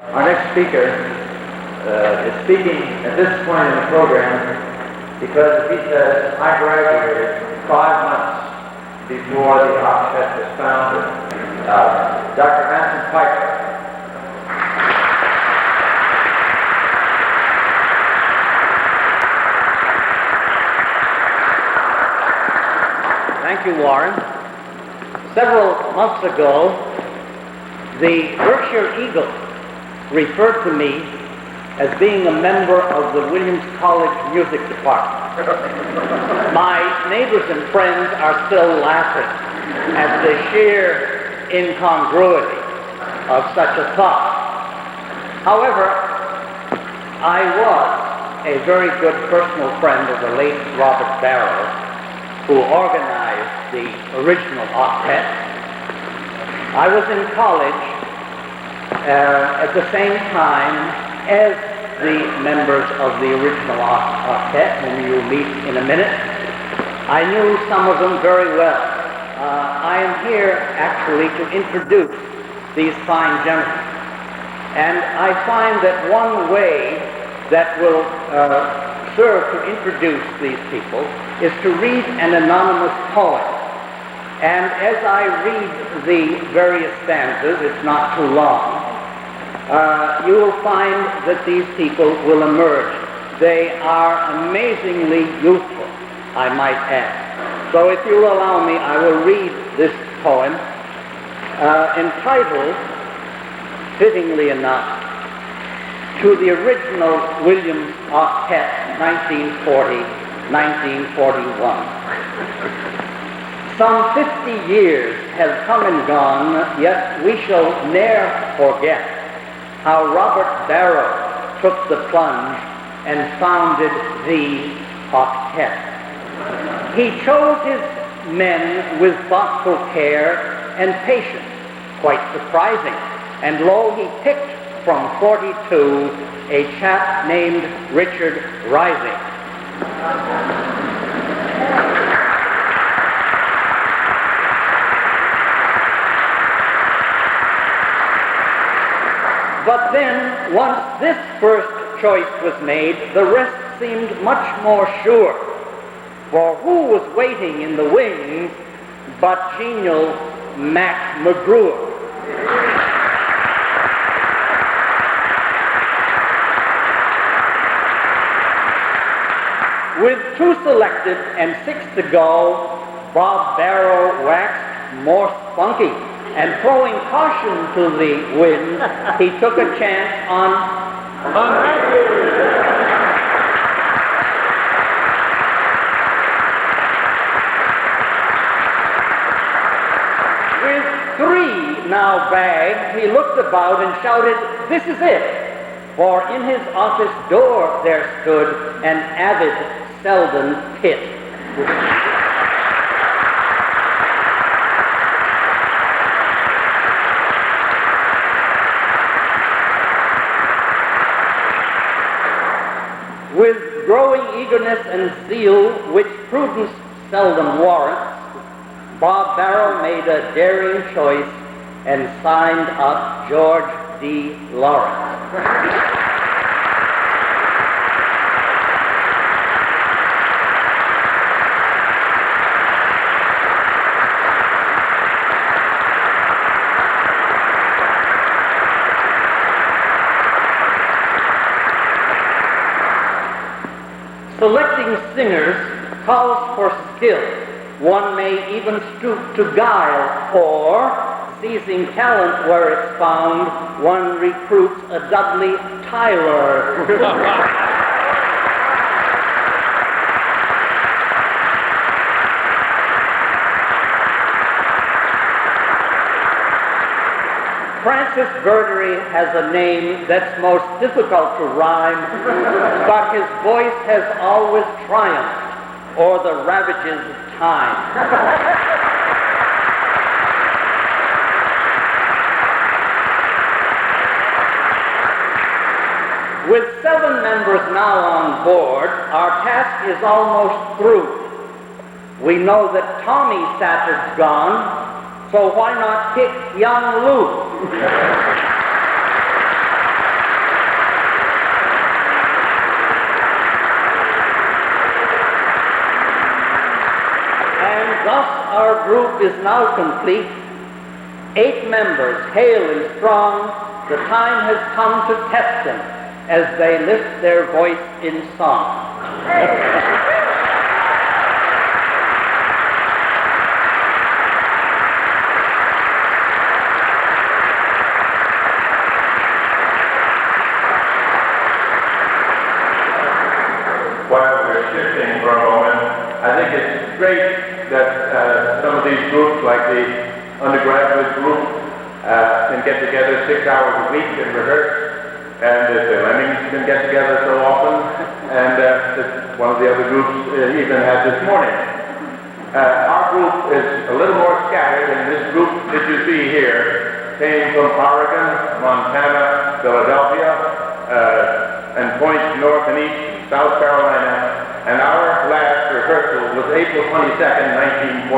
Our next speaker is speaking at this point in the program because he says, I graduated 5 months before the Octet was founded. Dr. Anson Piper. Thank you, Warren. Several months ago, the Berkshire Eagle referred to me as being a member of the Williams College Music Department. My neighbors and friends are still laughing at the sheer incongruity of such a thought. However, I was a very good personal friend of the late Robert Barrow, who organized the original octet. I was in college at the same time as the members of the original octet, whom you'll meet in a minute. I knew some of them very well. I am here actually to introduce these fine gentlemen. And I find that one way that will serve to introduce these people is to read an anonymous poem. And as I read the various stanzas, it's not too long, you will find that these people will emerge. They are amazingly youthful, I might add. So if you'll allow me, I will read this poem entitled, fittingly enough, to the original Williams Octet, 1940-1941. Some 50 years have come and gone, yet we shall ne'er forget how Robert Barrow took the plunge and founded the octet. He chose his men with thoughtful care and patience, quite surprising, and lo, he picked from 42 a chap named Richard Rising. But then, once this first choice was made, the rest seemed much more sure. For who was waiting in the wings but genial MacGruer? With 2 selected and 6 to go, Bob Barrow waxed more spunky, and throwing caution to the wind, he took a chance on Hunke. With 3 now bagged, he looked about and shouted, "This is it!" For in his office door there stood an avid Selden Pitt. With growing eagerness and zeal, which prudence seldom warrants, Bob Barrow made a daring choice and signed up George D. Lawrence. Selecting singers calls for skill. One may even stoop to guile, or, seizing talent where it's found, one recruits a Dudley Tyler. Francis Verdery has a name that's most difficult to rhyme, but his voice has always triumphed o'er the ravages of time. With 7 members now on board, our task is almost through. We know that Tommy Safford's gone, so why not pick young Lou? group is now complete. 8 members, hale and strong, the time has come to test them as they lift their voice in song. While we're shifting for a moment, I think it's great that some of these groups, like the undergraduate group, can get together 6 hours a week and rehearse, and the Lemmings can get together so often, and one of the other groups even had this morning. Our group is a little more scattered, and this group that you see here came from Oregon, Montana, Philadelphia, and points north and east, South Carolina, and our last rehearsal was April 22nd, 1941.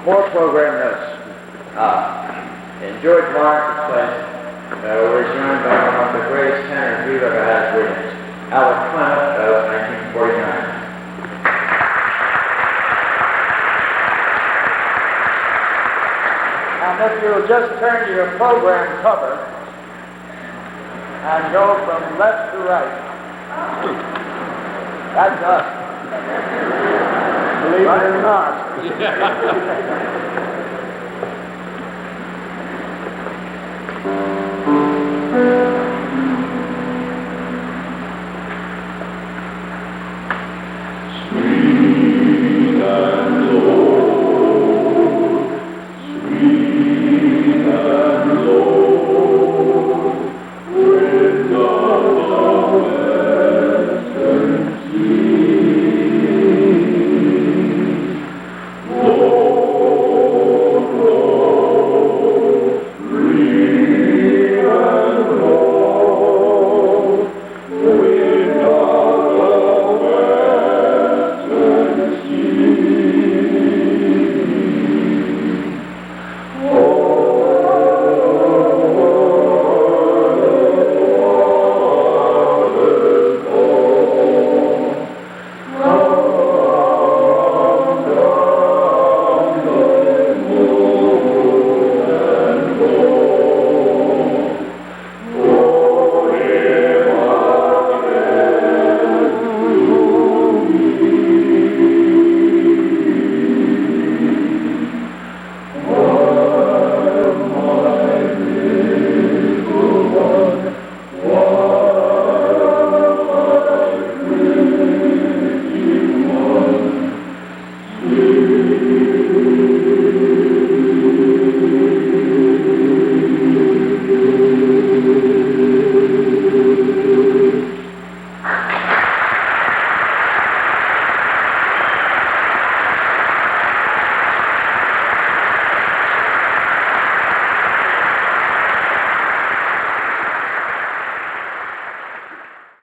More program notes. In George Lawrence's place, we're joined by one of the greatest tenors we've ever had at Williams, Alex Clement, of 1949. And if you'll just turn to your program cover and go from left to right, that's us. Believe it or not.